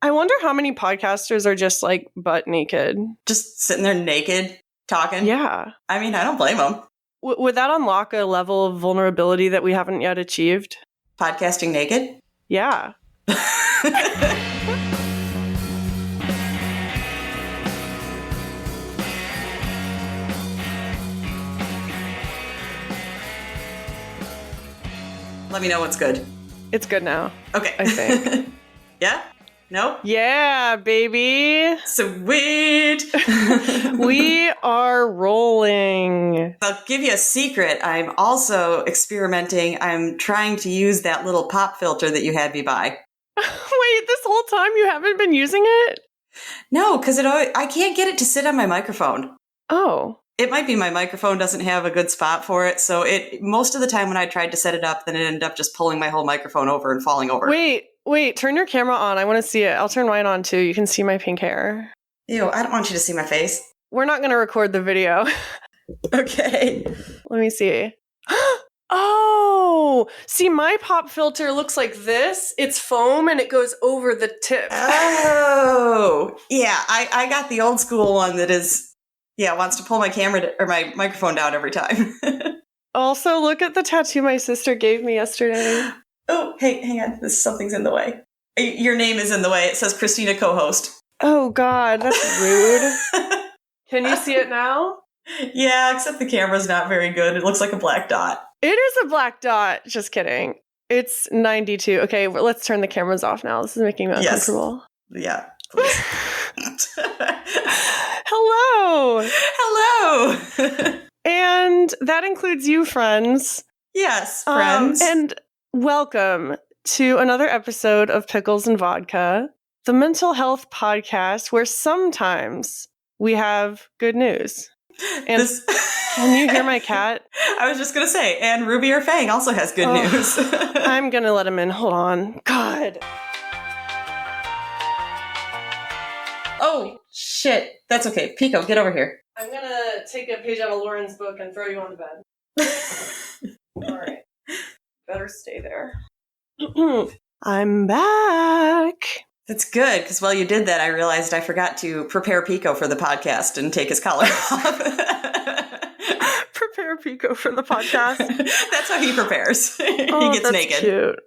I wonder how many podcasters are just like butt naked. Just sitting there naked, talking? Yeah. I mean, I don't blame them. Would that unlock a level of vulnerability that we haven't yet achieved? Podcasting naked? Yeah. Let me know what's good. It's good now. Okay. I think. Yeah? No? Yeah, baby. Sweet. We are rolling. I'll give you a secret. I'm also experimenting. I'm trying to use that little pop filter that you had me buy. Wait, this whole time you haven't been using it? No, because I can't get it to sit on my microphone. Oh. It might be my microphone doesn't have a good spot for it. So most of the time when I tried to set it up, then it ended up just pulling my whole microphone over and falling over. Wait, turn your camera on. I want to see it. I'll turn mine on too. You can see my pink hair. Ew, I don't want you to see my face. We're not going to record the video. Okay. Let me see. Oh, see, my pop filter looks like this. It's foam and it goes over the tip. Oh, yeah. I got the old school one that wants to pull my camera or my microphone down every time. Also, look at the tattoo my sister gave me yesterday. Oh, hey, hang on. Something's in the way. Your name is in the way. It says Christina co-host. Oh, God, that's rude. Can you see it now? Yeah, except the camera's not very good. It looks like a black dot. It is a black dot. Just kidding. It's 92. Okay, let's turn the cameras off now. This is making me uncomfortable. Yes. Yeah. Hello. Hello. And that includes you, friends. Yes, friends. And welcome to another episode of Pickles and Vodka, the mental health podcast where sometimes we have good news. And can you hear my cat? I was just going to say, and Ruby or Fang also has good news. I'm going to let him in. Hold on. God. Oh, shit. That's okay. Pico, get over here. I'm going to take a page out of Lauren's book and throw you on the bed. All right. Better stay there. I'm back. That's good, because while you did that, I realized I forgot to prepare Pico for the podcast and take his collar off. Prepare Pico for the podcast? That's how he prepares. He gets that's naked. Cute.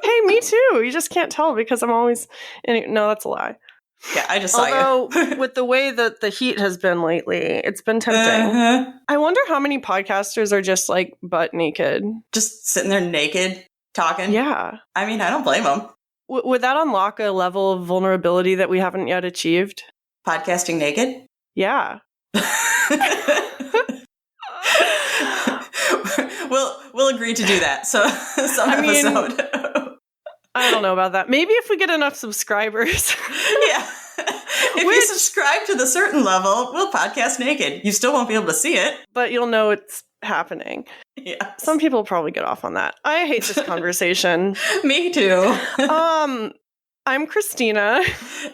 Hey, me too. You just can't tell because I'm always... No, that's a lie. Yeah, I just saw you. Although, with the way that the heat has been lately, it's been tempting. Uh-huh. I wonder how many podcasters are just, like, butt naked. Just sitting there naked, talking? Yeah. I mean, I don't blame them. Would that unlock a level of vulnerability that we haven't yet achieved? Podcasting naked? Yeah. We'll agree to do that. So episode. I don't know about that. Maybe if we get enough subscribers. Yeah. If you subscribe to the certain level, we'll podcast naked. You still won't be able to see it. But you'll know it's happening. Yeah. Some people probably get off on that. I hate this conversation. Me too. I'm Christina.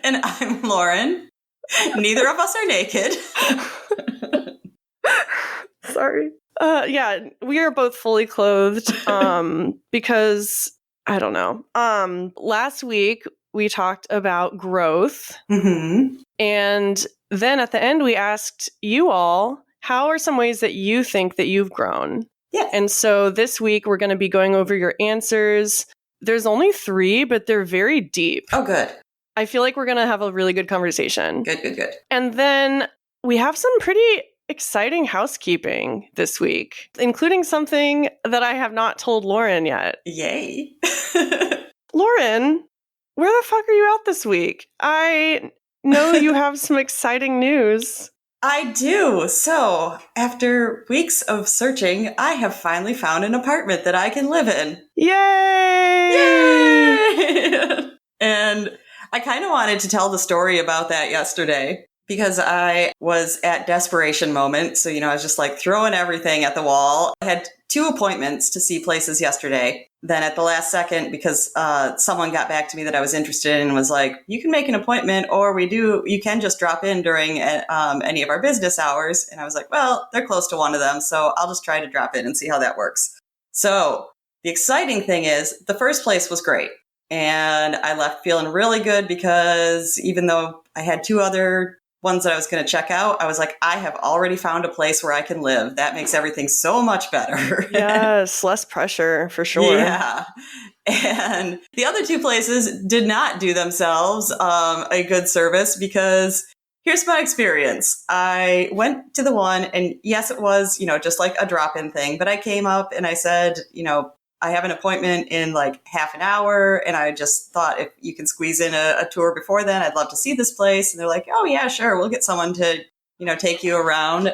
And I'm Lauren. Neither of us are naked. Sorry. Yeah, we are both fully clothed because, I don't know. Last week, we talked about growth. Mm-hmm. And then at the end, we asked you all, how are some ways that you think that you've grown? Yeah. And so this week, we're going to be going over your answers. There's only 3, but they're very deep. Oh, good. I feel like we're going to have a really good conversation. Good. And then we have some pretty exciting housekeeping this week, including something that I have not told Lauren yet. Yay. Lauren, where the fuck are you out this week? I know you have some exciting news. I do. So, after weeks of searching, I have finally found an apartment that I can live in. Yay! Yay! And I kind of wanted to tell the story about that yesterday because I was at desperation moment. So, I was just like throwing everything at the wall. I had 2 appointments to see places yesterday. Then at the last second, because someone got back to me that I was interested in and was like, you can make an appointment or you can just drop in during any of our business hours. And I was like, well, they're close to one of them. So I'll just try to drop in and see how that works. So the exciting thing is the first place was great. And I left feeling really good because even though I had 2 other ones that I was going to check out, I was like, I have already found a place where I can live. That makes everything so much better. Yes, less pressure for sure. Yeah. And the other 2 places did not do themselves a good service because here's my experience. I went to the one, and yes, it was, just like a drop-in thing, but I came up and I said, I have an appointment in like half an hour, and I just thought if you can squeeze in a tour before then, I'd love to see this place. And they're like, oh yeah, sure. We'll get someone to, take you around.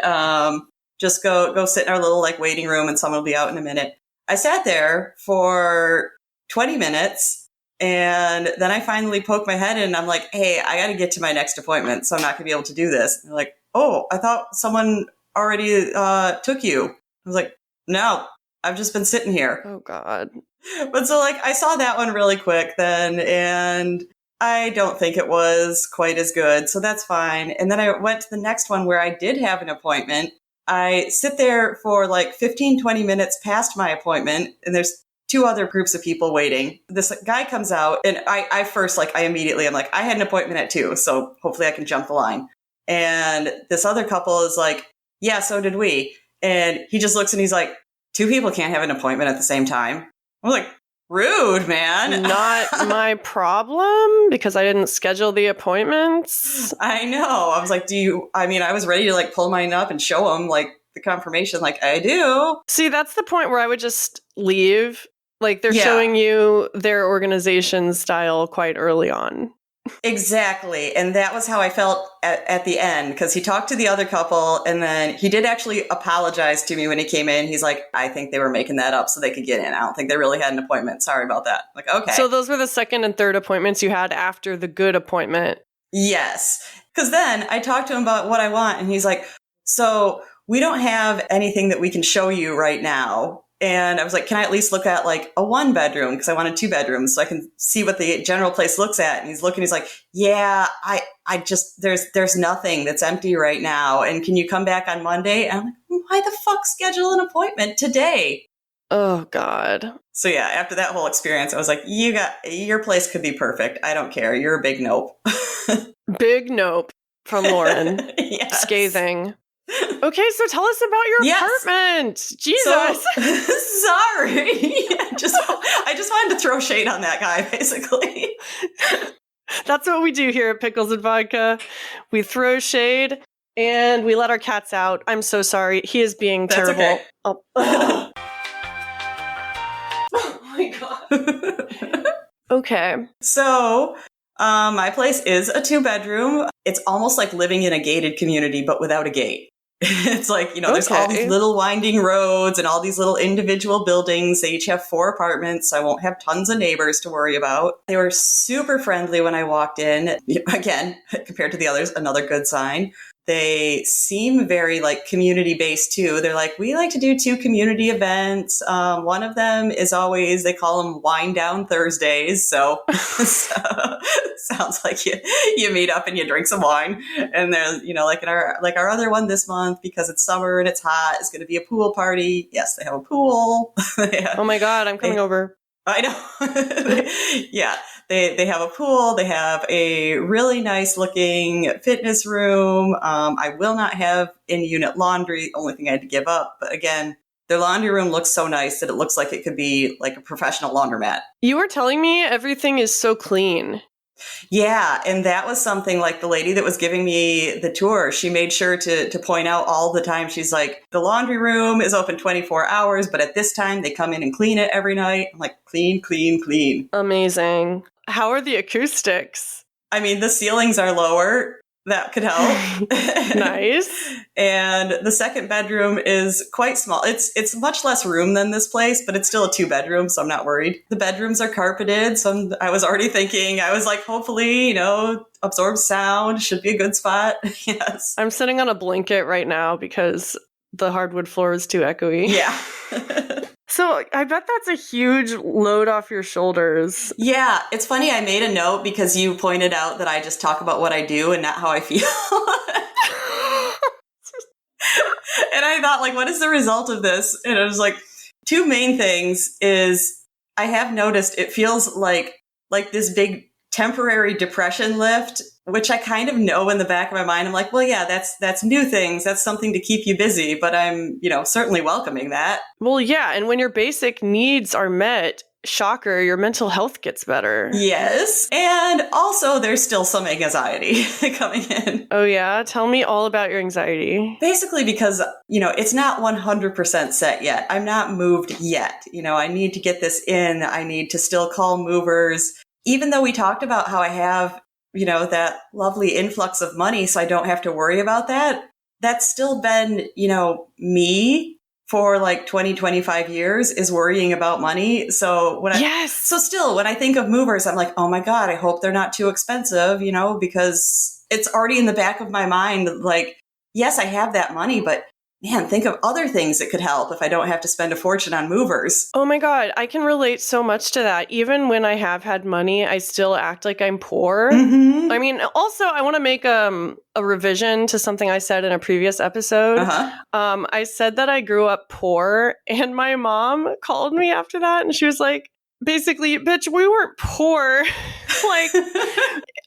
Just go sit in our little like waiting room and someone will be out in a minute. I sat there for 20 minutes and then I finally poked my head in and I'm like, hey, I got to get to my next appointment. So I'm not gonna be able to do this. And they're like, oh, I thought someone already took you. I was like, no. I've just been sitting here. Oh, God. But so, I saw that one really quick then, and I don't think it was quite as good, so that's fine. And then I went to the next one where I did have an appointment. I sit there for 15, 20 minutes past my appointment, and there's 2 other groups of people waiting. This guy comes out, and I first, I'm like, I had an appointment at 2, so hopefully I can jump the line. And this other couple is like, yeah, so did we. And he just looks and he's like, 2 people can't have an appointment at the same time. I'm like, rude, man. Not my problem because I didn't schedule the appointments. I know. I was like, I was ready to pull mine up and show him the confirmation I do. See, that's the point where I would just leave. They're showing you their organization style quite early on. Exactly. And that was how I felt at the end, because he talked to the other couple and then he did actually apologize to me when he came in. He's like, I think they were making that up so they could get in. I don't think they really had an appointment. Sorry about that. Like, okay. So those were the second and third appointments you had after the good appointment. Yes. Because then I talked to him about what I want and he's like, so we don't have anything that we can show you right now. And I was like, can I at least look at a 1-bedroom? Because I wanted 2 bedrooms so I can see what the general place looks at. And he's looking, he's like, yeah, I just, there's nothing that's empty right now. And can you come back on Monday? And I'm like, why the fuck schedule an appointment today? Oh, God. So yeah, after that whole experience, I was like, your place could be perfect. I don't care. You're a big nope. Big nope from Lauren. Yes. Scathing. Okay, so tell us about your apartment. Jesus. Sorry. I just wanted to throw shade on that guy, basically. That's what we do here at Pickles and Vodka. We throw shade and we let our cats out. I'm so sorry. He is being terrible. Okay. Oh. Oh my God. Okay. So, my place is a 2-bedroom. It's almost like living in a gated community, but without a gate. It's there's all these little winding roads and all these little individual buildings. They each have 4 apartments. So I won't have tons of neighbors to worry about. They were super friendly when I walked in. Again, compared to the others, another good sign. They seem very community-based too. They're like, we like to do 2 community events. One of them is always, they call them Wind Down Thursdays. So sounds like you meet up and you drink some wine. And there's, in our other one this month, because it's summer and it's hot, it's going to be a pool party. Yes, they have a pool. Oh my God, I'm coming over. I know. Yeah. They have a pool. They have a really nice looking fitness room. I will not have in-unit laundry. Only thing I had to give up. But again, their laundry room looks so nice that it looks like it could be like a professional laundromat. You were telling me everything is so clean. Yeah, and that was something the lady that was giving me the tour, she made sure to point out all the time. She's like, the laundry room is open 24 hours, but at this time they come in and clean it every night. I'm like, clean, clean, clean. Amazing. How are the acoustics? I mean, the ceilings are lower. That could help. Nice. And the second bedroom is quite small. It's much less room than this place, but it's still a 2-bedroom, so I'm not worried. The bedrooms are carpeted, so I was already thinking, I was like, hopefully, absorb sound, should be a good spot. Yes. I'm sitting on a blanket right now because the hardwood floor is too echoey. Yeah. So I bet that's a huge load off your shoulders. Yeah, it's funny. I made a note because you pointed out that I just talk about what I do and not how I feel. And I thought, what is the result of this? And it was 2 main things is I have noticed it feels like like this big temporary depression lift, which I kind of know in the back of my mind. I'm like, well, yeah, that's new things. That's something to keep you busy. But I'm, certainly welcoming that. Well, yeah. And when your basic needs are met, shocker, your mental health gets better. Yes. And also there's still some anxiety coming in. Oh, yeah? Tell me all about your anxiety. Basically because, it's not 100% set yet. I'm not moved yet. I need to get this in. I need to still call movers. Even though we talked about how I have, that lovely influx of money, so I don't have to worry about that. That's still been, me for like 20, 25 years is worrying about money. So when I think of movers, I'm like, oh my God, I hope they're not too expensive, because it's already in the back of my mind. Like, yes, I have that money, but man, think of other things that could help if I don't have to spend a fortune on movers. Oh my God, I can relate so much to that. Even when I have had money, I still act like I'm poor. Mm-hmm. I mean, also, I want to make a revision to something I said in a previous episode. I said that I grew up poor, and my mom called me after that, and she was like, basically, bitch, we weren't poor. Like,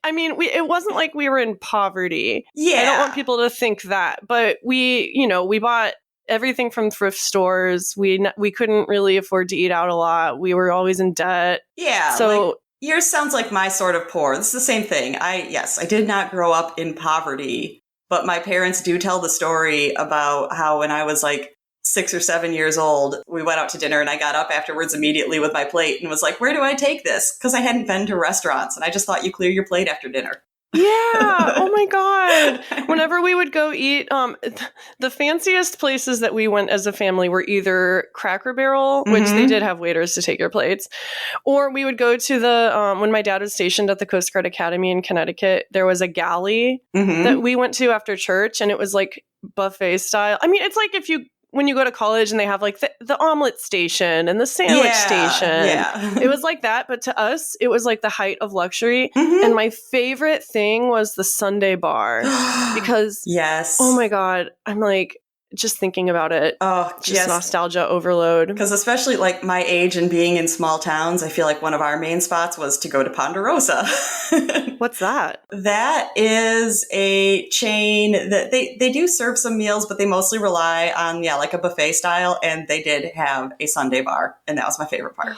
I mean, it wasn't like we were in poverty. Yeah. I don't want people to think that, but we bought everything from thrift stores. We couldn't really afford to eat out a lot. We were always in debt. Yeah. So yours sounds like my sort of poor. This is the same thing. I did not grow up in poverty, but my parents do tell the story about how when I was like 6 or 7 years old, we went out to dinner and I got up afterwards immediately with my plate and was like, where do I take this? Because I hadn't been to restaurants and I just thought you clear your plate after dinner. Yeah. Oh my God. Whenever we would go eat, the fanciest places that we went as a family were either Cracker Barrel, which they did have waiters to take your plates, or we would go to the, when my dad was stationed at the Coast Guard Academy in Connecticut, there was a galley that we went to after church, and it was like buffet style. I mean, it's like when you go to college and they have like the omelet station and the sandwich station. Yeah. It was like that. But to us, it was like the height of luxury. And my favorite thing was the Sunday bar because, oh my God, I'm like, just thinking about it. Oh, just nostalgia overload. Because especially like my age and being in small towns, I feel like one of our main spots was to go to Ponderosa. What's that? That is a chain that they do serve some meals, but they mostly rely on, like a buffet style. And they did have a Sunday bar. And that was my favorite part.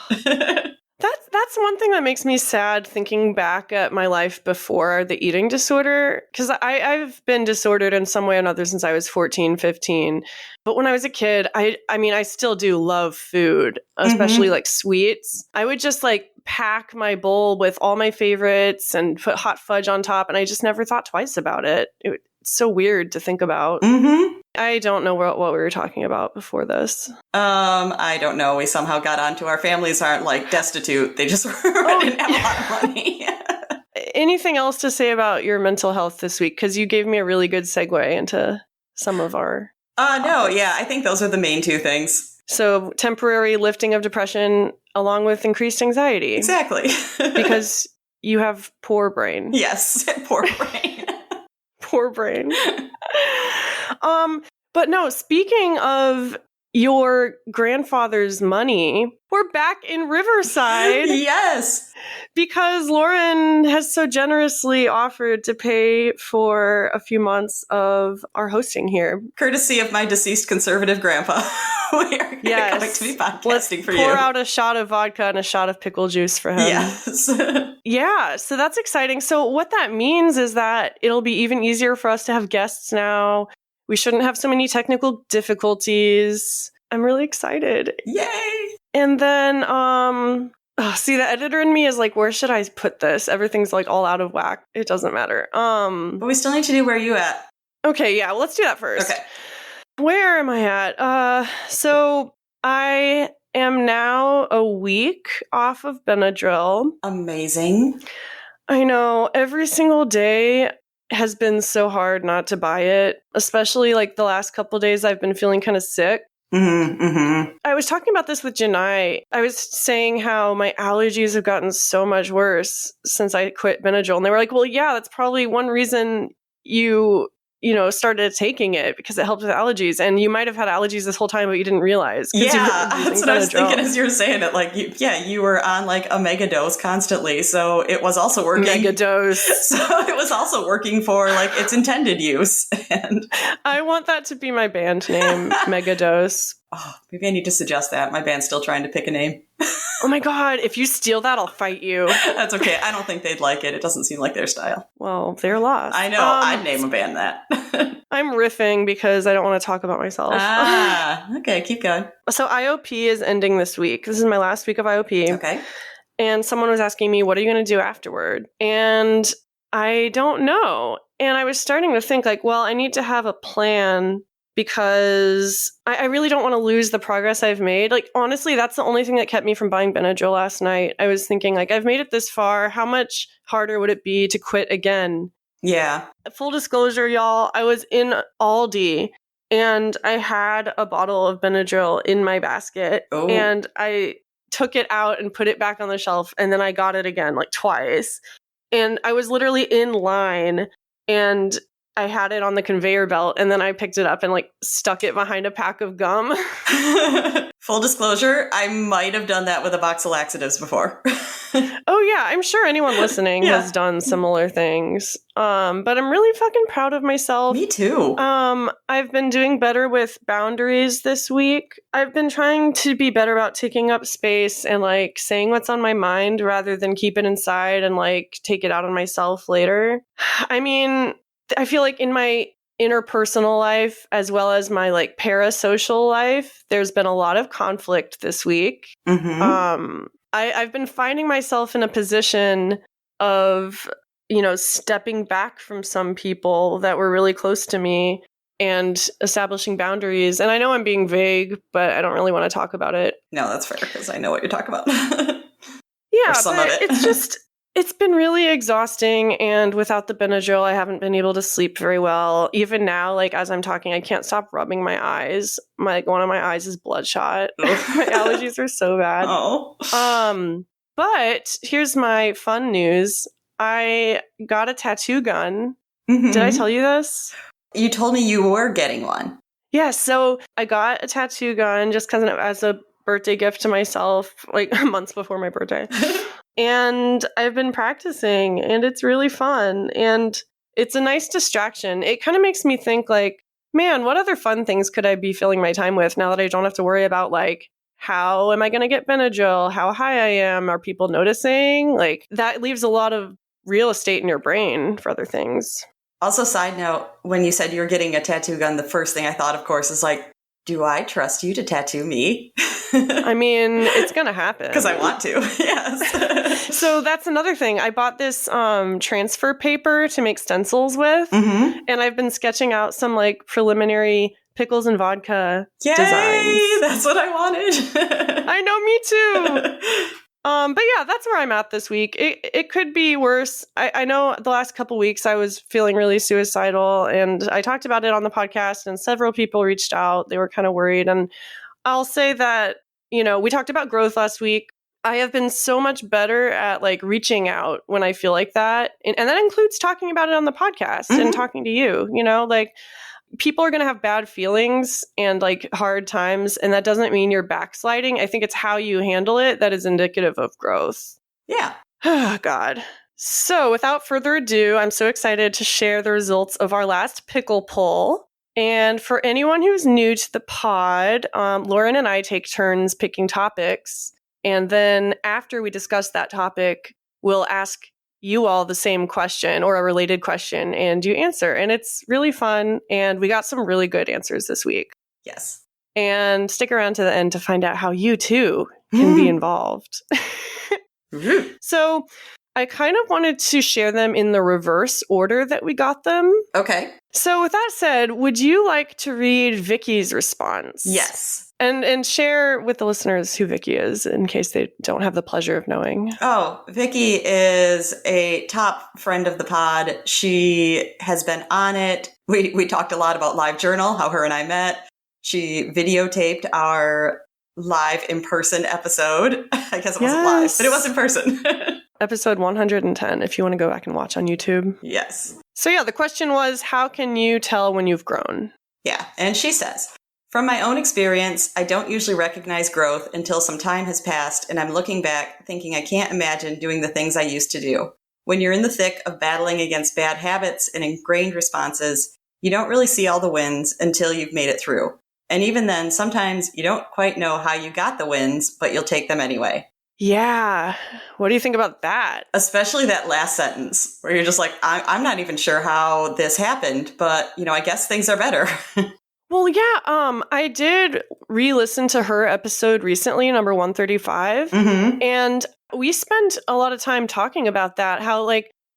That's one thing that makes me sad thinking back at my life before the eating disorder, because I've been disordered in some way or another since I was 14, 15. But when I was a kid, I mean, I still do love food, especially like sweets. I would just like pack my bowl with all my favorites and put hot fudge on top. And I just never thought twice about it. It's so weird to think about. I don't know what we were talking about before this. I don't know. We somehow got onto our families aren't like destitute. They just didn't have a lot of money. Anything else to say about your mental health this week? Because you gave me a really good segue into some of our No, yeah. I think those are the main two things. So temporary lifting of depression along with increased anxiety. Exactly. Because you have poor brain. Yes, poor brain. Poor brain. But no, speaking of your grandfather's money, we're back in Riverside. Yes. Because Lauren has so generously offered to pay for a few months of our hosting here. Courtesy of my deceased conservative grandpa. We are going to be podcasting for you. Pour out a shot of vodka and a shot of pickle juice for him. Yes. Yeah, so that's exciting. So what that means is that it'll be even easier for us to have guests now. We shouldn't have so many technical difficulties. I'm really excited. Yay! And then, see, the editor in me is like, where should I put this? Everything's like all out of whack. It doesn't matter. But we still need to do where are you at? Okay, yeah, well, let's do that first. Okay. Where am I at? So I am now a week off of Benadryl. Amazing. I know. Every single day has been so hard not to buy it, especially like the last couple of days I've been feeling kind of sick. I was talking about this with Janai. I was saying how my allergies have gotten so much worse since I quit Benadryl. And they were like, well, yeah, that's probably one reason you started taking it because it helped with allergies. And you might have had allergies this whole time, but you didn't realize. Yeah, that's what I was thinking as you were saying it. Like, you were on like a mega dose constantly. So it was also working. Mega dose. So it was also working for like its intended use. And I want that to be my band name, Mega Dose. Oh, maybe I need to suggest that. My band's still trying to pick a name. Oh my God, if you steal that, I'll fight you. That's okay. I don't think they'd like it. It doesn't seem like their style. Well, they're lost. I know. I'd name a band that. I'm riffing because I don't want to talk about myself. Okay. Keep going. So IOP is ending this week. This is my last week of IOP. Okay. And someone was asking me, what are you going to do afterward? And I don't know. And I was starting to think like, well, I need to have a plan because I really don't want to lose the progress I've made. Like, honestly, that's the only thing that kept me from buying Benadryl last night. I was thinking, like, I've made it this far. How much harder would it be to quit again? Yeah. Full disclosure, y'all, I was in Aldi and I had a bottle of Benadryl in my basket. Oh. And I took it out and put it back on the shelf. And then I got it again, like twice. And I was literally in line and I had it on the conveyor belt, and then I picked it up and like stuck it behind a pack of gum. Full disclosure, I might have done that with a box of laxatives before. Oh yeah, I'm sure anyone listening has done similar things. But I'm really fucking proud of myself. Me too. I've been doing better with boundaries this week. I've been trying to be better about taking up space and like saying what's on my mind rather than keep it inside and like take it out on myself later. I mean, I feel like in my interpersonal life, as well as my like parasocial life, there's been a lot of conflict this week. Mm-hmm. I've been finding myself in a position of, stepping back from some people that were really close to me and establishing boundaries. And I know I'm being vague, but I don't really want to talk about it. No, that's fair, because I know what you're talking about. Yeah, or some but of it. It's just... It's been really exhausting, and without the Benadryl, I haven't been able to sleep very well. Even now, like, as I'm talking, I can't stop rubbing my eyes. One of my eyes is bloodshot. My allergies are so bad. Oh. But here's my fun news. I got a tattoo gun. Mm-hmm. Did I tell you this? You told me you were getting one. Yeah, so I got a tattoo gun just because as a birthday gift to myself, like months before my birthday. And I've been practicing, and it's really fun, and it's a nice distraction. It kind of makes me think like, man, what other fun things could I be filling my time with now that I don't have to worry about like, how am I going to get Benadryl? How high I am? Are people noticing? Like, that leaves a lot of real estate in your brain for other things. Also, side note, when you said you were getting a tattoo gun, the first thing I thought, of course, is like, do I trust you to tattoo me? I mean, it's going to happen. Because I want to, yes. So that's another thing. I bought this transfer paper to make stencils with. Mm-hmm. And I've been sketching out some like preliminary pickles and vodka designs. That's what I wanted. I know, me too. But yeah, that's where I'm at this week. It could be worse. I know the last couple weeks I was feeling really suicidal, and I talked about it on the podcast, and several people reached out. They were kind of worried. And I'll say that, we talked about growth last week. I have been so much better at like reaching out when I feel like that. And that includes talking about it on the podcast and talking to you, like people are going to have bad feelings and like hard times. And that doesn't mean you're backsliding. I think it's how you handle it that is indicative of growth. Yeah. Oh, God. So without further ado, I'm so excited to share the results of our last pickle poll. And for anyone who's new to the pod, Lauren and I take turns picking topics. And then after we discuss that topic, we'll ask you all the same question or a related question, and you answer. And it's really fun. And we got some really good answers this week. Yes. And stick around to the end to find out how you too can be involved. So I kind of wanted to share them in the reverse order that we got them. Okay. So with that said, would you like to read Vicky's response? Yes. And share with the listeners who Vicky is in case they don't have the pleasure of knowing. Oh, Vicky is a top friend of the pod. She has been on it. We talked a lot about LiveJournal, how her and I met. She videotaped our live in-person episode. I guess it wasn't live, but it was in person. Episode 110, if you want to go back and watch on YouTube. Yes. So yeah, the question was, how can you tell when you've grown? Yeah, and she says, from my own experience, I don't usually recognize growth until some time has passed and I'm looking back thinking I can't imagine doing the things I used to do. When you're in the thick of battling against bad habits and ingrained responses, you don't really see all the wins until you've made it through. And even then, sometimes you don't quite know how you got the wins, but you'll take them anyway. Yeah. What do you think about that? Especially that last sentence where you're just like, I'm not even sure how this happened, but, I guess things are better. Well, yeah, I did re-listen to her episode recently, number 135, and we spent a lot of time talking about that, how,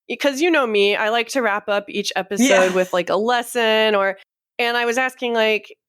because you know me, I like to wrap up each episode with, a lesson, and I was asking,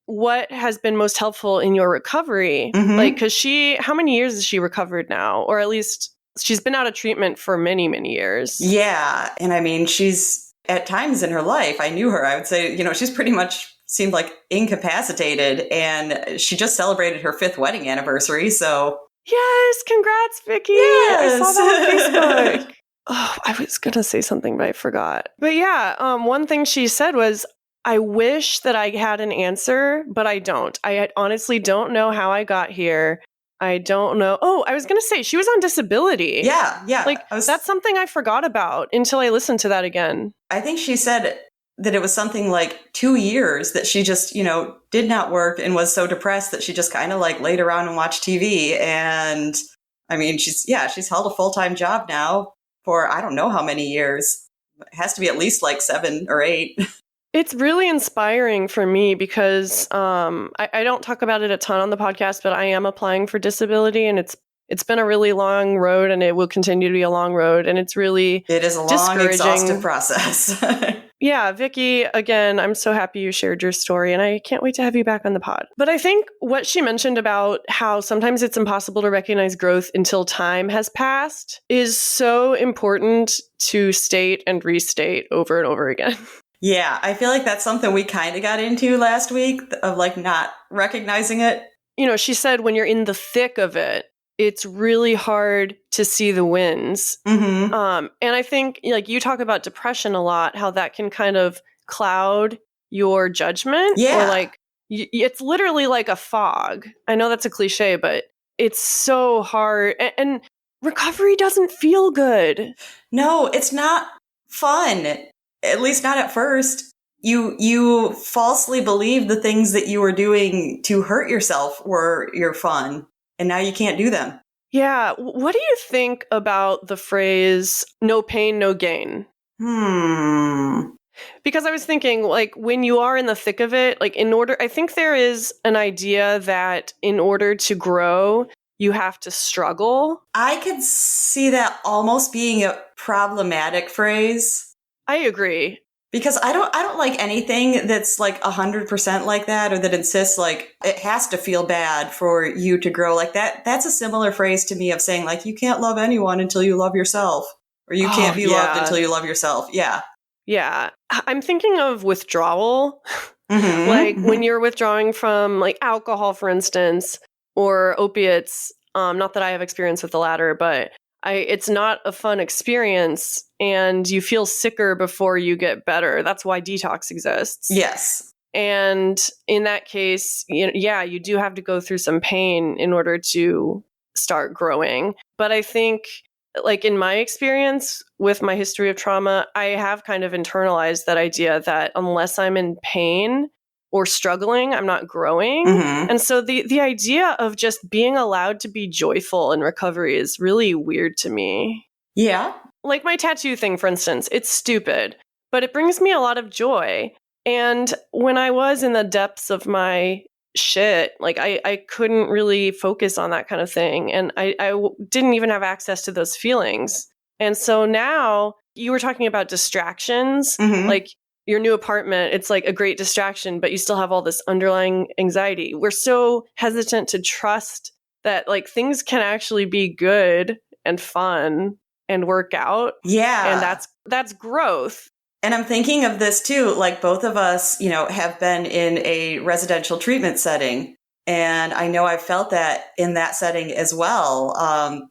what has been most helpful in your recovery? Because how many years has she recovered now? Or at least she's been out of treatment for many, many years. Yeah, and I mean, she's, at times in her life, I knew her, I would say, she's pretty much seemed like incapacitated, and she just celebrated her 5th wedding anniversary, so... Yes, congrats, Vicky! Yes! I saw that on Facebook! Oh, I was gonna say something, but I forgot. But yeah, one thing she said was, I wish that I had an answer, but I don't. I honestly don't know how I got here. I don't know. Oh, I was going to say, she was on disability. Yeah. That's something I forgot about until I listened to that again. I think she said that it was something like 2 years that she just, did not work and was so depressed that she just kind of laid around and watched TV. And I mean, she's held a full-time job now for I don't know how many years. It has to be at least 7 or 8. It's really inspiring for me because I don't talk about it a ton on the podcast, but I am applying for disability, and it's been a really long road, and it will continue to be a long road, and it is a long, exhaustive process. Yeah, Vicky, again, I'm so happy you shared your story, and I can't wait to have you back on the pod. But I think what she mentioned about how sometimes it's impossible to recognize growth until time has passed is so important to state and restate over and over again. Yeah, I feel like that's something we kind of got into last week of not recognizing it. She said when you're in the thick of it, it's really hard to see the wins. And I think you talk about depression a lot, how that can kind of cloud your judgment. Yeah. Or it's literally like a fog. I know that's a cliche, but it's so hard. And recovery doesn't feel good. No, it's not fun. At least not at first. You falsely believe the things that you were doing to hurt yourself were your fun, and now you can't do them. Yeah. What do you think about the phrase, no pain, no gain? Because I was thinking, when you are in the thick of it, I think there is an idea that in order to grow, you have to struggle. I could see that almost being a problematic phrase. I agree. Because I don't like anything that's 100% like that, or that insists it has to feel bad for you to grow like that. That's a similar phrase to me of saying you can't love anyone until you love yourself, or you can't be loved until you love yourself. Yeah. Yeah. I'm thinking of withdrawal. When you're withdrawing from alcohol, for instance, or opiates. Not that I have experience with the latter, but it's not a fun experience, and you feel sicker before you get better. That's why detox exists. Yes. And in that case, you do have to go through some pain in order to start growing. But I think, in my experience with my history of trauma, I have kind of internalized that idea that unless I'm in pain or struggling, I'm not growing. And so the idea of just being allowed to be joyful in recovery is really weird to me. Yeah. My tattoo thing, for instance, it's stupid, but it brings me a lot of joy. And when I was in the depths of my shit, I couldn't really focus on that kind of thing. And I didn't even have access to those feelings. And so now you were talking about distractions, your new apartment, it's a great distraction, but you still have all this underlying anxiety. We're so hesitant to trust that things can actually be good and fun and work out. Yeah. And that's growth. And I'm thinking of this too, both of us, have been in a residential treatment setting. And I know I've felt that in that setting as well,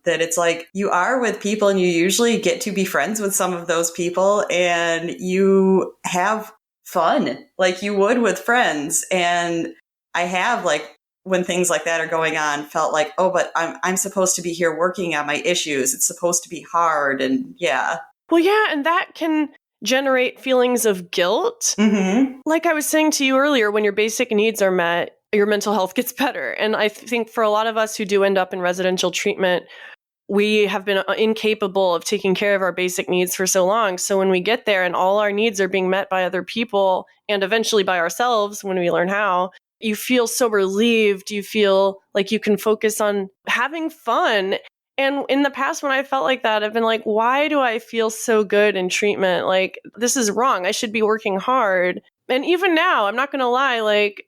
that it's like you are with people and you usually get to be friends with some of those people and you have fun like you would with friends. And I have, like, when things like that are going on, felt like, oh, but I'm supposed to be here working on my issues. It's supposed to be hard. And yeah. Well, yeah, and that can generate feelings of guilt. Mm-hmm. Like I was saying to you earlier, when your basic needs are met, your mental health gets better. And I think for a lot of us who do end up in residential treatment, we have been incapable of taking care of our basic needs for so long. So when we get there and all our needs are being met by other people and eventually by ourselves when we learn how, you feel so relieved. You feel like you can focus on having fun. And in the past, when I felt like that, I've been like, why do I feel so good in treatment? Like, this is wrong. I should be working hard. And even now, I'm not going to lie, like,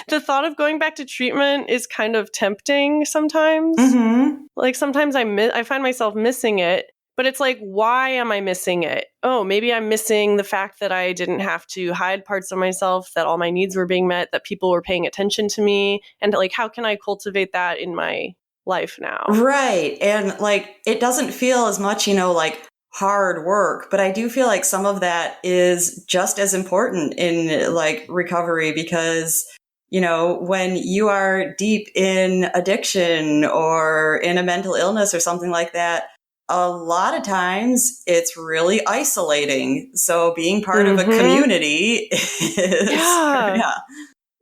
the thought of going back to treatment is kind of tempting sometimes. Mm-hmm. Like, sometimes I find myself missing it. But it's like, why am I missing it? Oh, maybe I'm missing the fact that I didn't have to hide parts of myself, that all my needs were being met, that people were paying attention to me. And like, how can I cultivate that in my life now? Right. And like, it doesn't feel as much, like hard work, but I do feel like some of that is just as important in like recovery because, when you are deep in addiction or in a mental illness or something like that, a lot of times it's really isolating. So being part of a community is, yeah.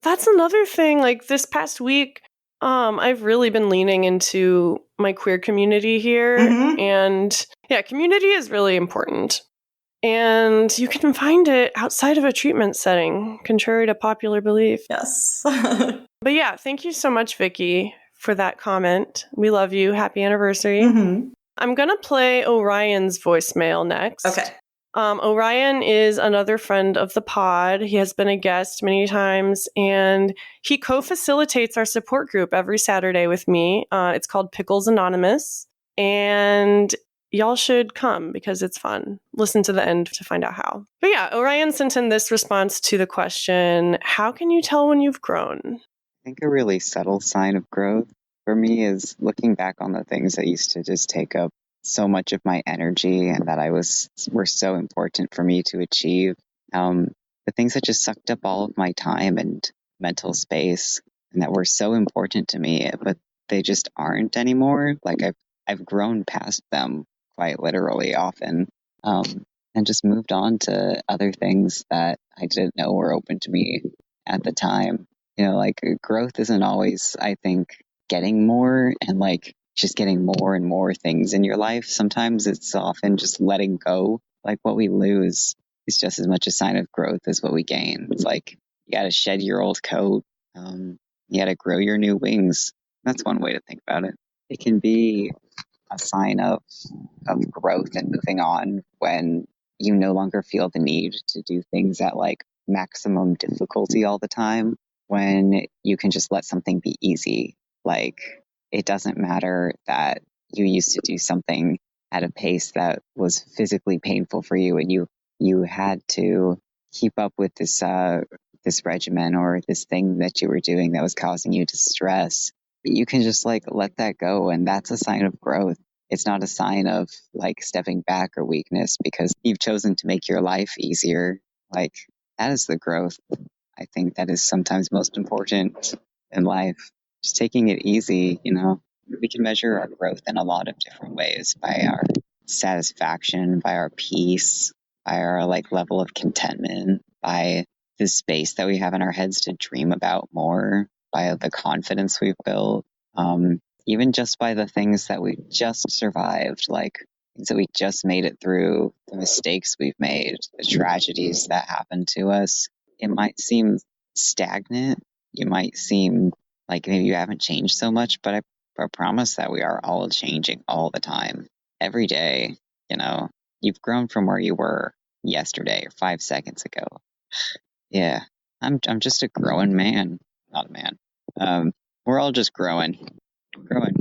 That's another thing. Like this past week, I've really been leaning into my queer community here. Mm-hmm. And yeah, community is really important. And you can find it outside of a treatment setting, contrary to popular belief. Yes. But yeah, thank you so much, Vicky, for that comment. We love you. Happy anniversary. Mm-hmm. I'm going to play Orion's voicemail next. Okay. Orion is another friend of the pod. He has been a guest many times, and he co-facilitates our support group every Saturday with me. It's called Pickles Anonymous, and y'all should come because it's fun. Listen to the end to find out how. But yeah, Orion sent in this response to the question, how can you tell when you've grown? I think a really subtle sign of growth for me is looking back on the things that used to just take up so much of my energy and that were so important for me to achieve. The things that just sucked up all of my time and mental space and that were so important to me, but they just aren't anymore. Like I've grown past them quite literally often, and just moved on to other things that I didn't know were open to me at the time. Like growth isn't always, I think, getting more and like just getting more and more things in your life. Sometimes it's often just letting go. Like what we lose is just as much a sign of growth as what we gain. It's like you got to shed your old coat. You got to grow your new wings. That's one way to think about it. It can be a sign of growth and moving on when you no longer feel the need to do things at like maximum difficulty all the time. When you can just let something be easy. Like it doesn't matter that you used to do something at a pace that was physically painful for you and you had to keep up with this regimen or this thing that you were doing that was causing you distress. You can just like let that go, and that's a sign of growth. It's not a sign of like stepping back or weakness because you've chosen to make your life easier. Like that is the growth. I think that is sometimes most important in life. Just taking it easy, we can measure our growth in a lot of different ways by our satisfaction, by our peace, by our like level of contentment, by the space that we have in our heads to dream about more, by the confidence we've built, even just by the things that we just survived, like things that we just made it through, the mistakes we've made, the tragedies that happened to us. It might seem stagnant. You might seem like maybe you haven't changed so much, but I promise that we are all changing all the time. Every day, you've grown from where you were yesterday or 5 seconds ago. Yeah, I'm just a growing man. Not a man. We're all just growing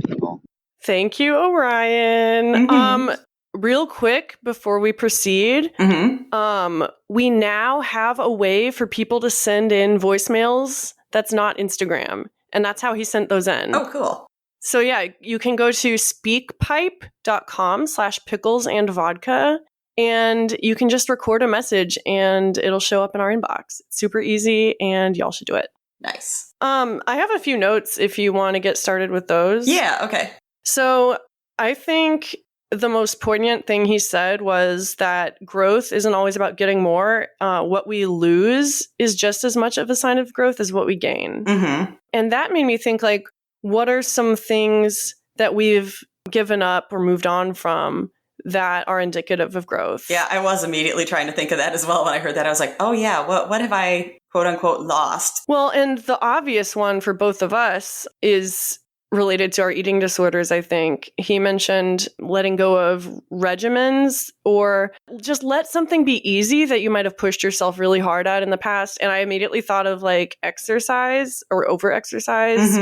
people. Thank you, Orion. Mm-hmm. Real quick before we proceed, we now have a way for people to send in voicemails that's not Instagram. And that's how he sent those in. Oh, cool. So yeah, you can go to speakpipe.com/picklesandvodka and you can just record a message and it'll show up in our inbox. It's super easy and y'all should do it. Nice. I have a few notes if you want to get started with those. Yeah, okay. So I think the most poignant thing he said was that growth isn't always about getting more. What we lose is just as much of a sign of growth as what we gain. Mm-hmm. And that made me think, like, what are some things that we've given up or moved on from that are indicative of growth? Yeah, I was immediately trying to think of that as well when I heard that. I was like, oh yeah, what have I, quote unquote, lost? Well, and the obvious one for both of us is related to our eating disorders, I think. He mentioned letting go of regimens or just let something be easy that you might have pushed yourself really hard at in the past. And I immediately thought of like exercise or over-exercise.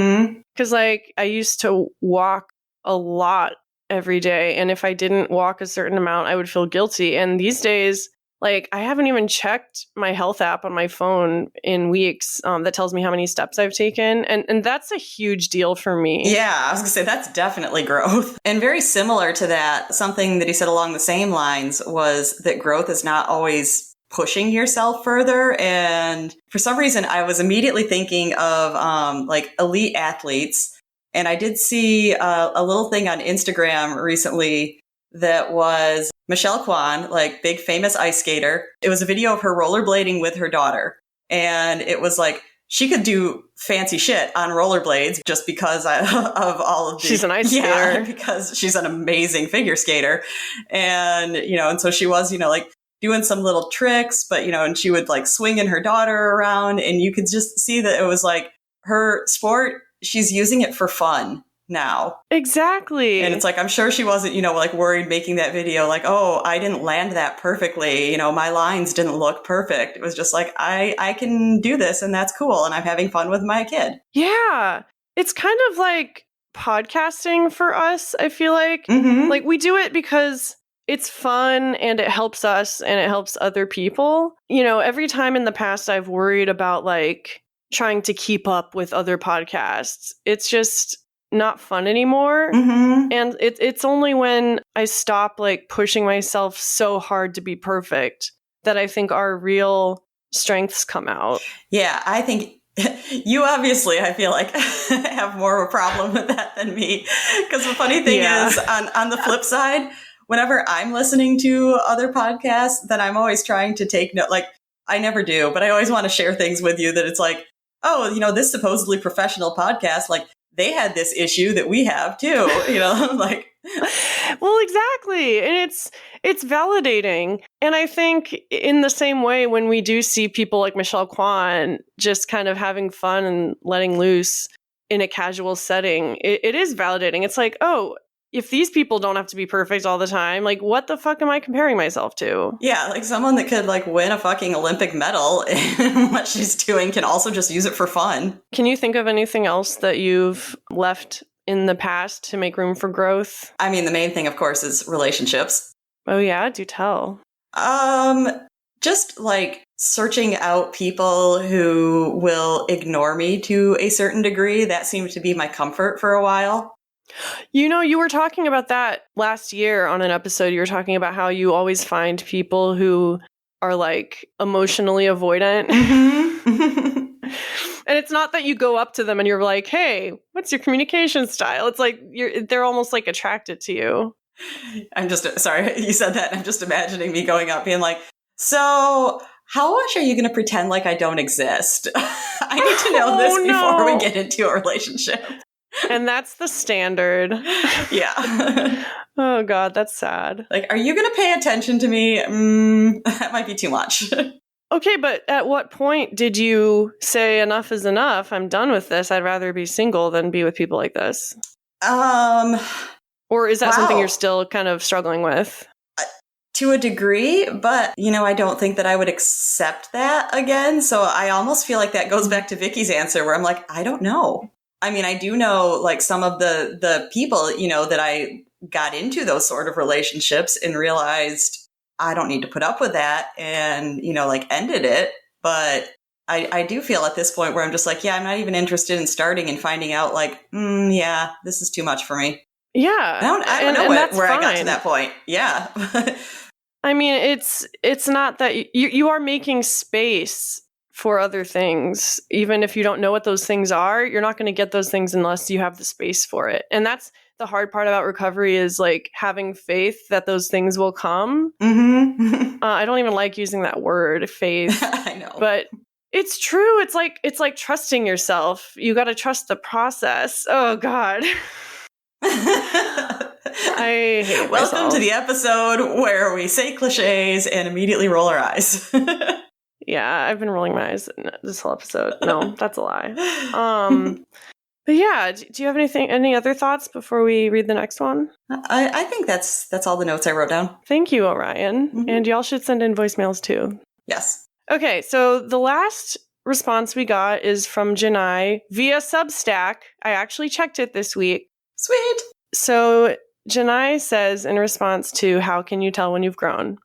Because like I used to walk a lot every day. And if I didn't walk a certain amount, I would feel guilty. And these days, like, I haven't even checked my health app on my phone in weeks that tells me how many steps I've taken. And that's a huge deal for me. Yeah, I was going to say that's definitely growth. And very similar to that, something that he said along the same lines was that growth is not always pushing yourself further. And for some reason, I was immediately thinking of like elite athletes. And I did see a little thing on Instagram recently that was Michelle Kwan, like big famous ice skater. It was a video of her rollerblading with her daughter. And it was like, she could do fancy shit on rollerblades just because of all of the... She's an ice skater. Yeah, because she's an amazing figure skater. And, you know, and so she was, you know, like doing some little tricks, but, you know, and she would like swinging her daughter around and you could just see that it was like her sport, she's using it for fun now. Exactly. And it's like, I'm sure she wasn't, you know, like worried making that video, like, oh, I didn't land that perfectly. You know, my lines didn't look perfect. It was just like, I can do this and that's cool. And I'm having fun with my kid. Yeah. It's kind of like podcasting for us, I feel like. Mm-hmm. Like we do it because it's fun and it helps us and it helps other people. You know, every time in the past I've worried about like trying to keep up with other podcasts. It's just not fun anymore. Mm-hmm. And it's only when I stop like pushing myself so hard to be perfect that I think our real strengths come out. Yeah, I think you obviously, I feel like, have more of a problem with that than me. Because the funny thing is, on the flip side, whenever I'm listening to other podcasts, then I'm always trying to take note. Like, I never do, but I always want to share things with you that it's like, oh, you know, this supposedly professional podcast, like, they had this issue that we have too, you know, like. Well, exactly. And it's validating. And I think in the same way, when we do see people like Michelle Kwan just kind of having fun and letting loose in a casual setting, it is validating. It's like, oh, if these people don't have to be perfect all the time, like what the fuck am I comparing myself to? Yeah, like someone that could like win a fucking Olympic medal in what she's doing can also just use it for fun. Can you think of anything else that you've left in the past to make room for growth? I mean, the main thing, of course, is relationships. Oh yeah, do tell. Just like searching out people who will ignore me to a certain degree. That seemed to be my comfort for a while. You know, you were talking about that last year on an episode. You were talking about how you always find people who are like emotionally avoidant. Mm-hmm. And it's not that you go up to them and you're like, hey, what's your communication style? It's like they're almost like attracted to you. I'm just, sorry, you said that. I'm just imagining me going up being like, so how much are you going to pretend like I don't exist? I need to know this before we get into a relationship. And that's the standard. Yeah. Oh, God, that's sad. Like, are you going to pay attention to me? That might be too much. Okay, but at what point did you say enough is enough? I'm done with this. I'd rather be single than be with people like this. Or is that something you're still kind of struggling with? To a degree, but, you know, I don't think that I would accept that again. So I almost feel like that goes back to Vicky's answer where I'm like, I don't know. I mean, I do know like some of the people, you know, that I got into those sort of relationships and realized I don't need to put up with that and, you know, like ended it. But I do feel at this point where I'm just like, yeah, I'm not even interested in starting and finding out like, yeah, this is too much for me. Yeah. I don't know where I got to that point. Yeah. I mean, it's not that you are making space for other things. Even if you don't know what those things are, you're not going to get those things unless you have the space for it. And that's the hard part about recovery, is like having faith that those things will come. Mm-hmm. I don't even like using that word, faith. I know. But it's true. It's like trusting yourself. You got to trust the process. Oh God. I hate Welcome myself. to the episode where we say cliches and immediately roll our eyes. Yeah, I've been rolling my eyes this whole episode. No, that's a lie. But yeah, do you have any other thoughts before we read the next one? I think that's all the notes I wrote down. Thank you, Orion. Mm-hmm. And y'all should send in voicemails too. Yes. Okay, so the last response we got is from Janai via Substack. I actually checked it this week. Sweet. So Janai says in response to how can you tell when you've grown?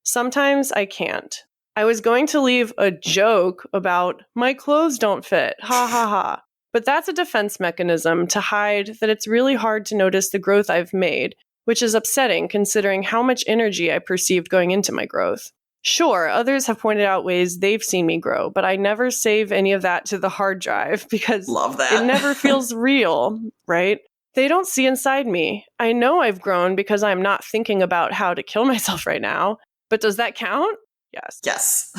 Sometimes I can't. I was going to leave a joke about my clothes don't fit. Ha ha ha. But that's a defense mechanism to hide that it's really hard to notice the growth I've made, which is upsetting considering how much energy I perceived going into my growth. Sure, others have pointed out ways they've seen me grow, but I never save any of that to the hard drive because Love that. It never feels real, right? They don't see inside me. I know I've grown because I'm not thinking about how to kill myself right now, but does that count? Yes. Yes.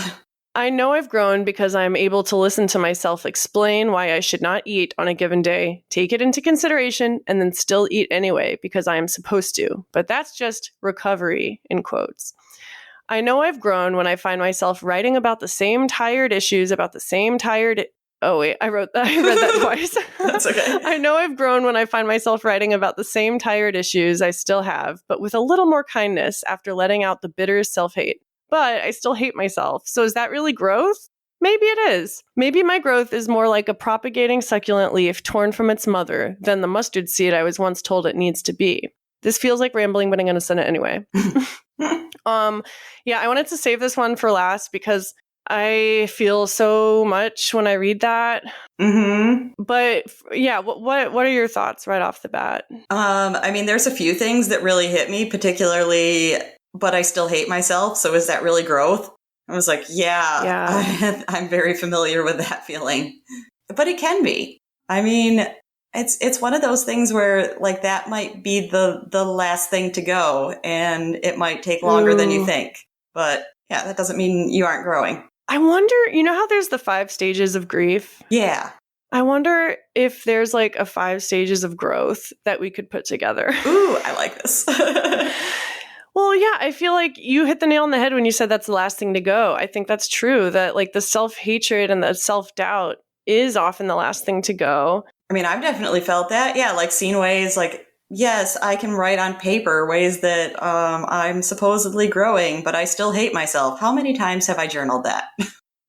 I know I've grown because I'm able to listen to myself explain why I should not eat on a given day, take it into consideration, and then still eat anyway because I am supposed to. But that's just recovery, in quotes. I know I've grown when I find myself writing about the same tired issues about the same tired... Oh, wait, I read that twice. That's okay. I know I've grown when I find myself writing about the same tired issues I still have, but with a little more kindness after letting out the bitter self-hate. But I still hate myself. So is that really growth? Maybe it is. Maybe my growth is more like a propagating succulent leaf torn from its mother than the mustard seed I was once told it needs to be. This feels like rambling, but I'm going to send it anyway. Yeah, I wanted to save this one for last because I feel so much when I read that. Mm-hmm. But yeah, what are your thoughts right off the bat? I mean, there's a few things that really hit me, particularly, but I still hate myself. So is that really growth? I was like, yeah. I'm very familiar with that feeling. But it can be. I mean, it's one of those things where like that might be the last thing to go, and it might take longer than you think. But yeah, that doesn't mean you aren't growing. I wonder, you know how there's the 5 stages of grief? Yeah. I wonder if there's like a 5 stages of growth that we could put together. Ooh, I like this. Well, yeah, I feel like you hit the nail on the head when you said that's the last thing to go. I think that's true, that like the self-hatred and the self-doubt is often the last thing to go. I mean, I've definitely felt that. Yeah, like seen ways like, yes, I can write on paper ways that I'm supposedly growing, but I still hate myself. How many times have I journaled that?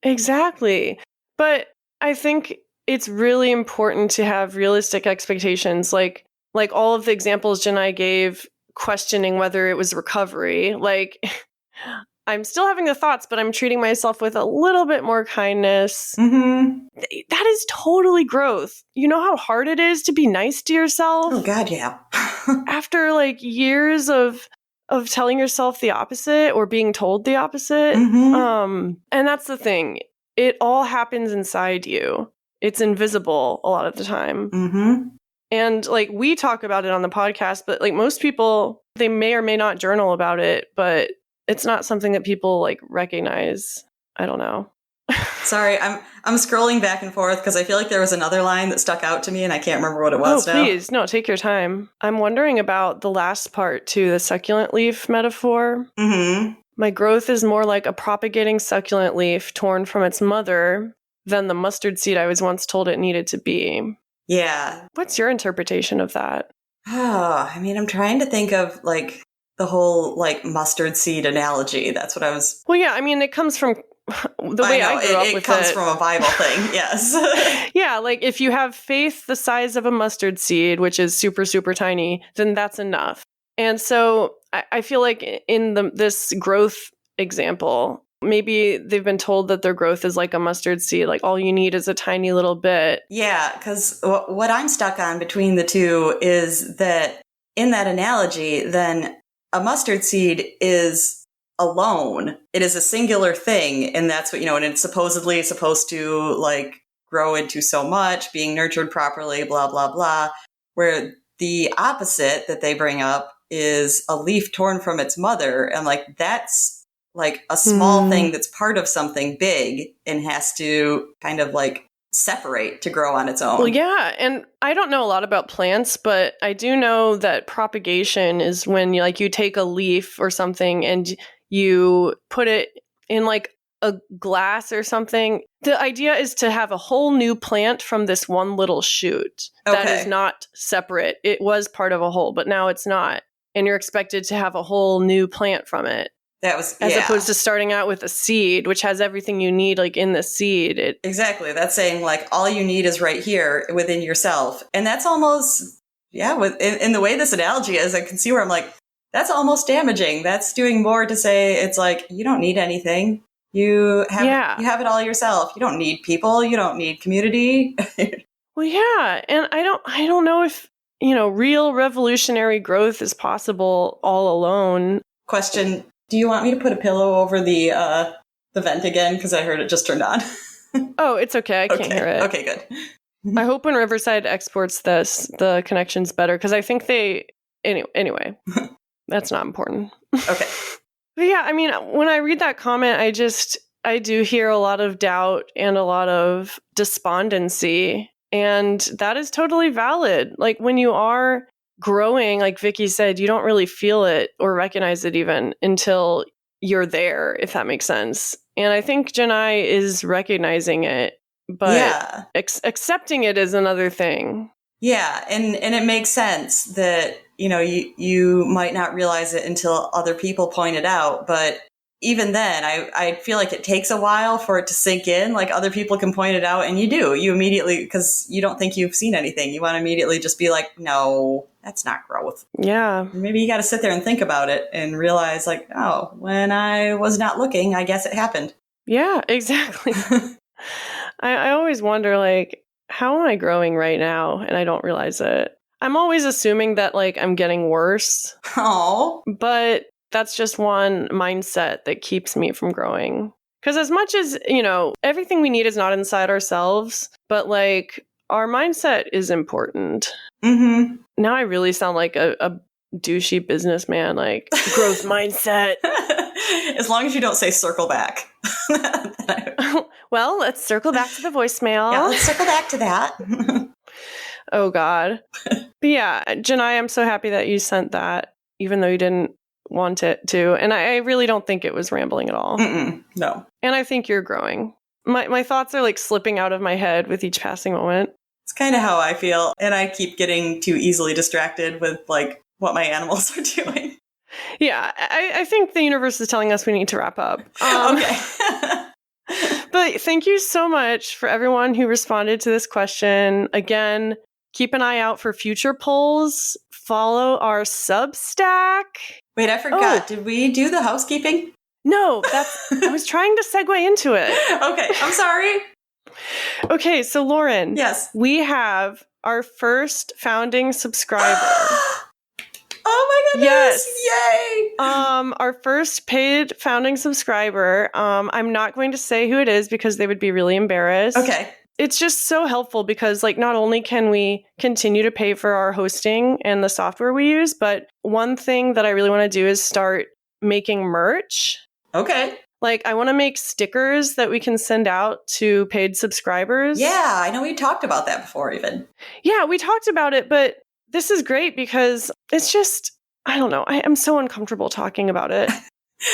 Exactly. But I think it's really important to have realistic expectations. Like all of the examples Jen and I gave, questioning whether it was recovery. Like, I'm still having the thoughts, but I'm treating myself with a little bit more kindness. Mm-hmm. That is totally growth. You know how hard it is to be nice to yourself? Oh, God, yeah. After like years of telling yourself the opposite or being told the opposite. Mm-hmm. And that's the thing. It all happens inside you. It's invisible a lot of the time. Mm-hmm. And like we talk about it on the podcast, but like most people, they may or may not journal about it, but it's not something that people like recognize. I don't know. Sorry, I'm scrolling back and forth because I feel like there was another line that stuck out to me and I can't remember what it was now. Please, no, take your time. I'm wondering about the last part too, the succulent leaf metaphor. Mm-hmm. My growth is more like a propagating succulent leaf torn from its mother than the mustard seed I was once told it needed to be. Yeah. What's your interpretation of that? Oh, I mean, I'm trying to think of like the whole like mustard seed analogy. That's what I was. Well, yeah, I mean, it comes from the way I grew up with it. It comes from a Bible thing, yes. Yeah, like if you have faith the size of a mustard seed, which is super, super tiny, then that's enough. And so I feel like in this growth example, maybe they've been told that their growth is like a mustard seed, like all you need is a tiny little bit. Yeah, because what I'm stuck on between the two is that in that analogy, then a mustard seed is alone. It is a singular thing, and that's what, and it's supposedly supposed to like grow into so much, being nurtured properly, blah, blah, blah, where the opposite that they bring up is a leaf torn from its mother. And like, that's like a small thing that's part of something big and has to kind of like separate to grow on its own. Well, yeah. And I don't know a lot about plants, but I do know that propagation is when you take a leaf or something and you put it in like a glass or something. The idea is to have a whole new plant from this one little shoot that is not separate. It was part of a whole, but now it's not. And you're expected to have a whole new plant from it. That was as opposed to starting out with a seed, which has everything you need, like in the seed. Exactly. That's saying like all you need is right here within yourself. And that's almost, in the way this analogy is, I can see where I'm like, that's almost damaging. That's doing more to say it's like, you don't need anything. You have it all yourself. You don't need people. You don't need community. Well, yeah. And I don't know if, real revolutionary growth is possible all alone. Question. Do you want me to put a pillow over the vent again? Because I heard it just turned on. Oh, it's okay. I can't hear it. Okay, good. I hope when Riverside exports this, the connection's better. Because I think anyway, that's not important. Okay. But yeah, I mean, when I read that comment, I do hear a lot of doubt and a lot of despondency. And that is totally valid. Like when you are growing, like Vicky said, you don't really feel it or recognize it even until you're there, if that makes sense. And I think Janai is recognizing it, but accepting it is another thing. Yeah, and it makes sense that, you might not realize it until other people point it out. But even then, I feel like it takes a while for it to sink in. Like other people can point it out and you do. You immediately, because you don't think you've seen anything. You want to immediately just be like, no, that's not growth. Yeah. Maybe you got to sit there and think about it and realize like, oh, when I was not looking, I guess it happened. Yeah, exactly. I always wonder, like, how am I growing right now? And I don't realize it. I'm always assuming that, like, I'm getting worse. Oh. But that's just one mindset that keeps me from growing. Because as much as, everything we need is not inside ourselves, but, like, our mindset is important. Mm-hmm. Now I really sound like a douchey businessman, like, growth mindset. As long as you don't say circle back. Well, let's circle back to the voicemail. Yeah, let's circle back to that. Oh, God. But yeah, Janai, I'm so happy that you sent that, even though you didn't want it to. And I really don't think it was rambling at all. No. And I think you're growing. My thoughts are like slipping out of my head with each passing moment. It's kind of how I feel. And I keep getting too easily distracted with like what my animals are doing. Yeah, I think the universe is telling us we need to wrap up. Okay. But thank you so much for everyone who responded to this question. Again, keep an eye out for future polls. Follow our Substack. Wait, I forgot. Did we do the housekeeping? No, I was trying to segue into it. Okay, I'm sorry. Okay, so Lauren. Yes. We have our first founding subscriber. Oh my goodness. Yes. Yay. Our first paid founding subscriber. I'm not going to say who it is because they would be really embarrassed. Okay. It's just so helpful because like not only can we continue to pay for our hosting and the software we use, but one thing that I really want to do is start making merch. Okay. Like I want to make stickers that we can send out to paid subscribers. Yeah, I know we talked about that before even. Yeah, we talked about it, but this is great because it's just, I don't know. I'm so uncomfortable talking about it.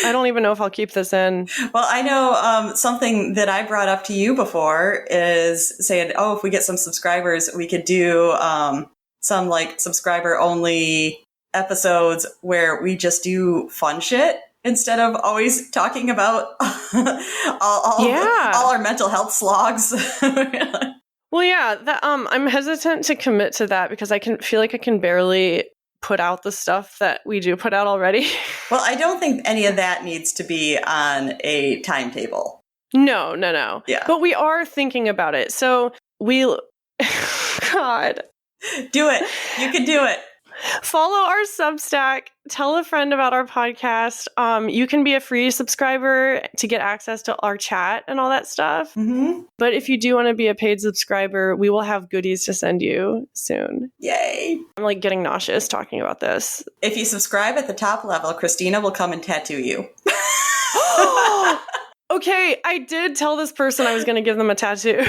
I don't even know if I'll keep this in. Well, I know something that I brought up to you before is saying, if we get some subscribers, we could do some like subscriber only episodes where we just do fun shit instead of always talking about all our mental health slogs. Well, yeah, I'm hesitant to commit to that because I feel like I can barely put out the stuff that we do put out already. Well, I don't think any of that needs to be on a timetable. No. Yeah. But we are thinking about it. So God. Do it. You can do it. Follow our Substack. Tell a friend about our podcast. You can be a free subscriber to get access to our chat and all that stuff. Mm-hmm. But if you do want to be a paid subscriber, we will have goodies to send you soon. Yay. I'm like getting nauseous talking about this. If you subscribe at the top level, Christina will come and tattoo you. Okay, I did tell this person I was going to give them a tattoo.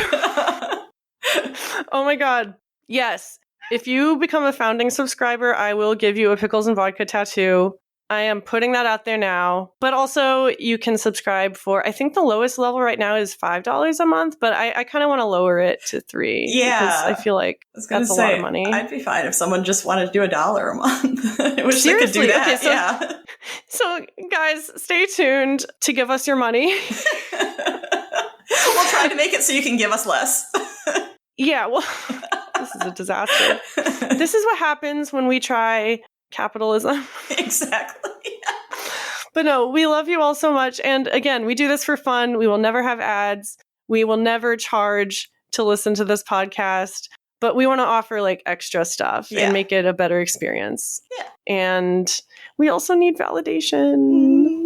Oh my God. Yes. If you become a founding subscriber, I will give you a pickles and vodka tattoo. I am putting that out there now. But also, you can subscribe for, I think the lowest level right now is $5 a month, but I kind of want to lower it to $3. Yeah. Because I feel like that's a lot of money. I'd be fine if someone just wanted to do $1 a month. I wish Seriously, they could do that. Okay, so, yeah. So, guys, stay tuned to give us your money. We'll try to make it so you can give us less. Yeah, well, this is a disaster. This is what happens when we try capitalism. Exactly. But no, we love you all so much. And again, we do this for fun. We will never have ads. We will never charge to listen to this podcast. But we want to offer like extra stuff and make it a better experience. Yeah. And we also need validation.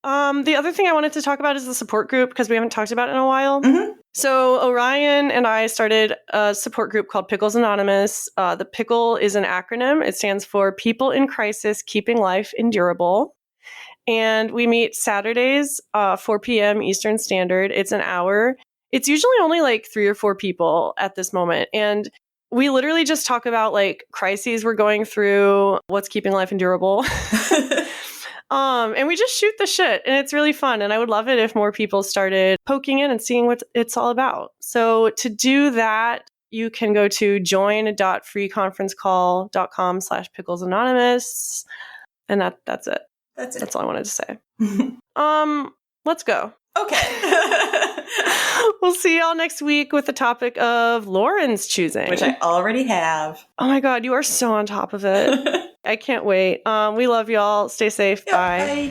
The other thing I wanted to talk about is the support group, because we haven't talked about it in a while. Mm-hmm. So Orion and I started a support group called Pickles Anonymous. The pickle is an acronym. It stands for People in Crisis Keeping Life Endurable. And we meet Saturdays, 4 p.m. Eastern Standard. It's an hour. It's usually only like 3 or 4 people at this moment. And we literally just talk about like crises we're going through, what's keeping life endurable. And we just shoot the shit, and it's really fun. And I would love it if more people started poking in and seeing what it's all about. So to do that, you can go to join.freeconferencecall.com/picklesanonymous. And that's it. That's it. That's all I wanted to say. Let's go. Okay. We'll see y'all next week with the topic of Lauren's choosing. Which I already have. Oh my God, you are so on top of it. I can't wait. We love y'all. Stay safe. Yep, bye.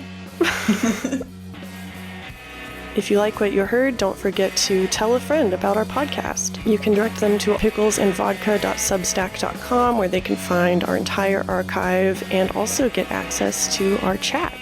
If you like what you heard, don't forget to tell a friend about our podcast. You can direct them to picklesandvodka.substack.com, where they can find our entire archive and also get access to our chat.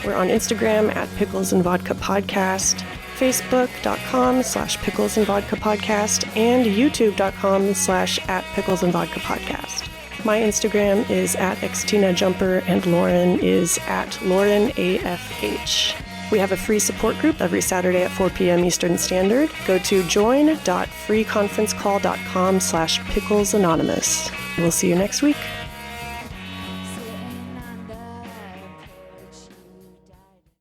We're on Instagram at Pickles and Vodka Podcast, Facebook.com/Pickles and Vodka Podcast, and YouTube.com/@Pickles and Vodka Podcast. My Instagram is @XtinaJumper, and Lauren is @LaurenAFH. We have a free support group every Saturday at 4 p.m. Eastern Standard. Go to join.freeconferencecall.com/picklesanonymous. We'll see you next week.